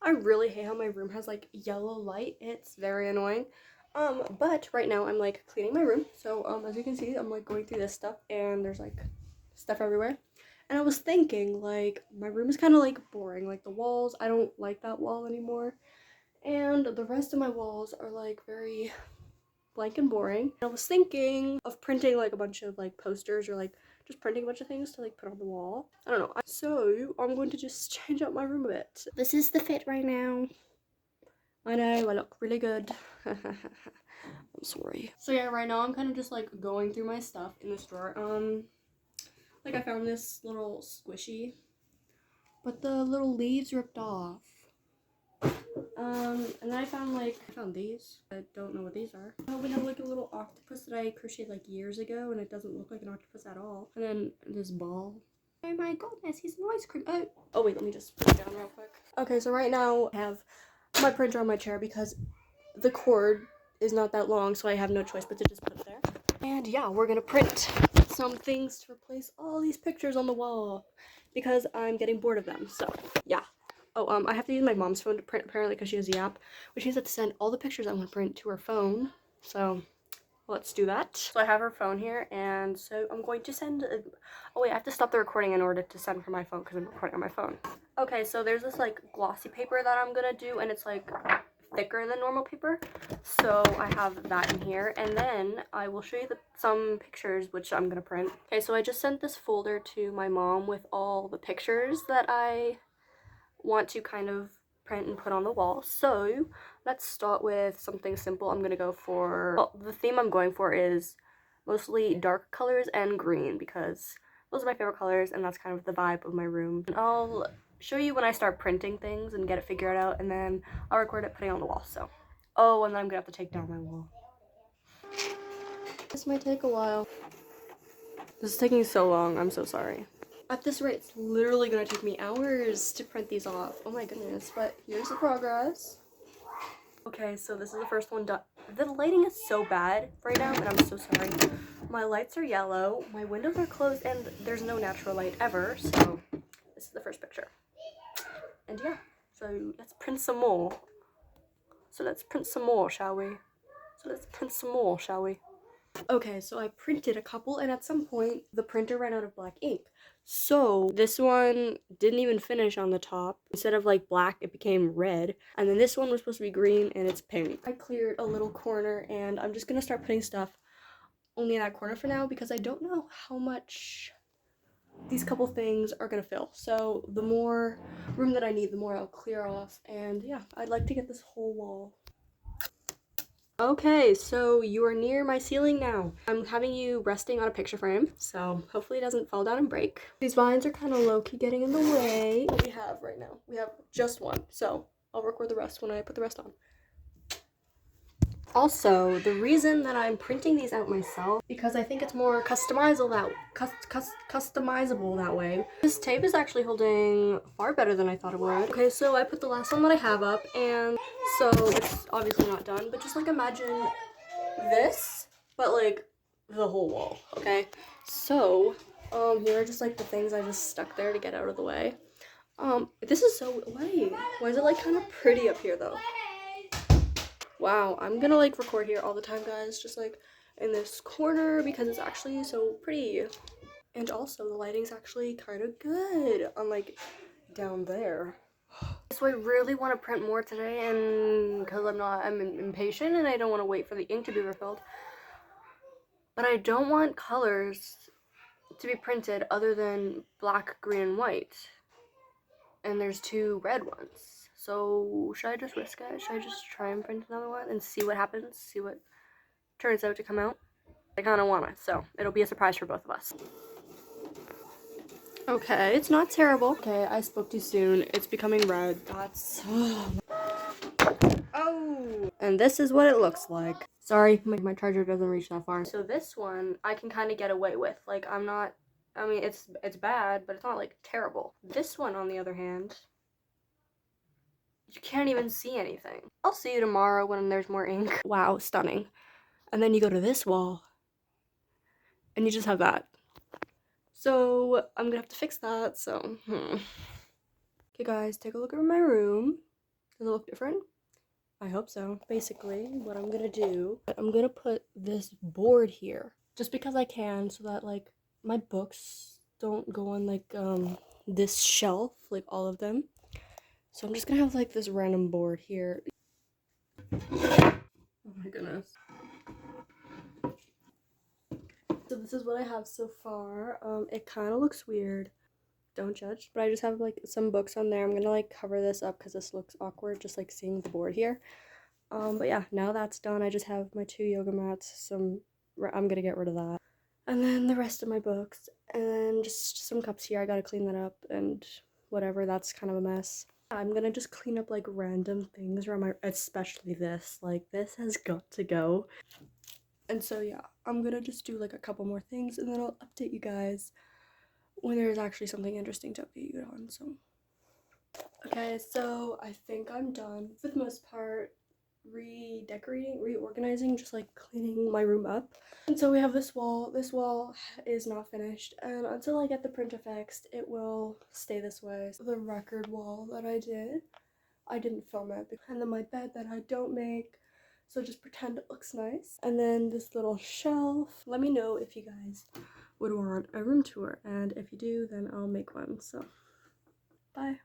I really hate how my room has like yellow light. It's very annoying. But right now I'm like cleaning my room. So as you can see, I'm like going through this stuff and there's like stuff everywhere. And I was thinking like my room is kind of like boring. Like the walls, I don't like that wall anymore. And the rest of my walls are like very blank and boring. I was thinking of printing like a bunch of like posters or like just printing a bunch of things to like put on the wall. I don't know. So I'm going to just change up my room a bit. This is the fit right now. I know, I look really good. I'm sorry. So yeah, right now I'm kind of just like going through my stuff in this drawer. Like I found this little squishy, but the little leaves ripped off. And then I found these. I don't know what these are. Oh, we have like a little octopus that I crocheted like years ago, and it doesn't look like an octopus at all. And then this ball. Oh my goodness, he's an ice cream. Oh wait, let me just put it down real quick. Okay, so right now I have my printer on my chair because the cord is not that long, so I have no choice but to just put it there. And yeah, we're gonna print some things to replace all these pictures on the wall because I'm getting bored of them. So yeah. Oh, I have to use my mom's phone to print apparently because she has the app, which means I have to send all the pictures I want to print to her phone. So let's do that. So I have her phone here, and so I'm going to send oh wait, I have to stop the recording in order to send from my phone because I'm recording on my phone. Okay, so there's this like glossy paper that I'm gonna do, and it's like thicker than normal paper. So I have that in here, and then I will show you some pictures which I'm gonna print. Okay, so I just sent this folder to my mom with all the pictures that I want to kind of print and put on the wall. So let's start with something simple. I'm gonna go for, well, the theme I'm going for is mostly dark colors and green because those are my favorite colors and that's kind of the vibe of my room. And I'll show you when I start printing things and get it figured out, and then I'll record it putting it on the wall. So, oh, and then I'm gonna have to take down my wall. This might take a while. This is taking so long, I'm so sorry. At this rate, it's literally gonna take me hours to print these off. Oh my goodness, but here's the progress. Okay, so this is the first one done. The lighting is so bad right now, and I'm so sorry. My lights are yellow, my windows are closed, and there's no natural light ever, so this is the first picture. And yeah, so let's print some more. Shall we? Okay, so I printed a couple, and at some point the printer ran out of black ink. So this one didn't even finish on the top. Instead of like black, it became red. And then this one was supposed to be green, and it's pink. I cleared a little corner, and I'm just gonna start putting stuff only in that corner for now because I don't know how much these couple things are gonna fill. So the more room that I need, the more I'll clear off. And yeah, I'd like to get this whole wall. Okay, so you are near my ceiling now. I'm having you resting on a picture frame, so hopefully it doesn't fall down and break. These vines are kind of low-key getting in the way. What we have right now, we have just one, so I'll record the rest when I put the rest on. Also, the reason that I'm printing these out myself, because I think it's more customizable that way. This tape is actually holding far better than I thought it would. Okay, so I put the last one that I have up, and so it's obviously not done, but just like imagine this, but like the whole wall, okay? So, here are just like the things I just stuck there to get out of the way. This is so, why is it like kind of pretty up here though? Wow, I'm gonna like record here all the time, guys, just like in this corner because it's actually so pretty. And also the lighting's actually kind of good on like down there. So I really want to print more today, and because I'm impatient and I don't want to wait for the ink to be refilled. But I don't want colors to be printed other than black, green, and white. And there's 2 red ones. So should I just risk it? Should I just try and print another one and see what happens? See what turns out to come out? I kind of want it, so it'll be a surprise for both of us. Okay, it's not terrible. Okay, I spoke too soon. It's becoming red. That's... Oh! And this is what it looks like. Sorry, my charger doesn't reach that far. So this one, I can kind of get away with. Like, I mean, it's bad, but it's not, like, terrible. This one, on the other hand, you can't even see anything. I'll see you tomorrow when there's more ink. Wow, stunning. And then you go to this wall, and you just have that. So I'm gonna have to fix that, so, Okay guys, take a look at my room. look different? I hope so. Basically, what I'm gonna do, I'm gonna put this board here just because I can, so that like my books don't go on like this shelf, like all of them. So I'm just gonna have like this random board here. Oh my goodness. So this is what I have so far. It kind of looks weird. Don't judge. But I just have like some books on there. I'm gonna like cover this up because this looks awkward, just like seeing the board here. But yeah, now that's done. I just have my 2 yoga mats. I'm gonna get rid of that. And then the rest of my books. And then just some cups here. I gotta clean that up and whatever. That's kind of a mess. I'm gonna just clean up like random things around my, especially this. Like this has got to go. And so yeah, I'm gonna just do like a couple more things and then I'll update you guys when there's actually something interesting to update you on. So okay, so I think I'm done for the most part redecorating, reorganizing, just like cleaning my room up. And so we have this wall. This wall is not finished, and until I get the print fixed, it will stay this way. So the record wall that I didn't film it. And then my bed that I don't make, so just pretend it looks nice. And then this little shelf. Let me know if you guys would want a room tour, and if you do, then I'll make one. So bye.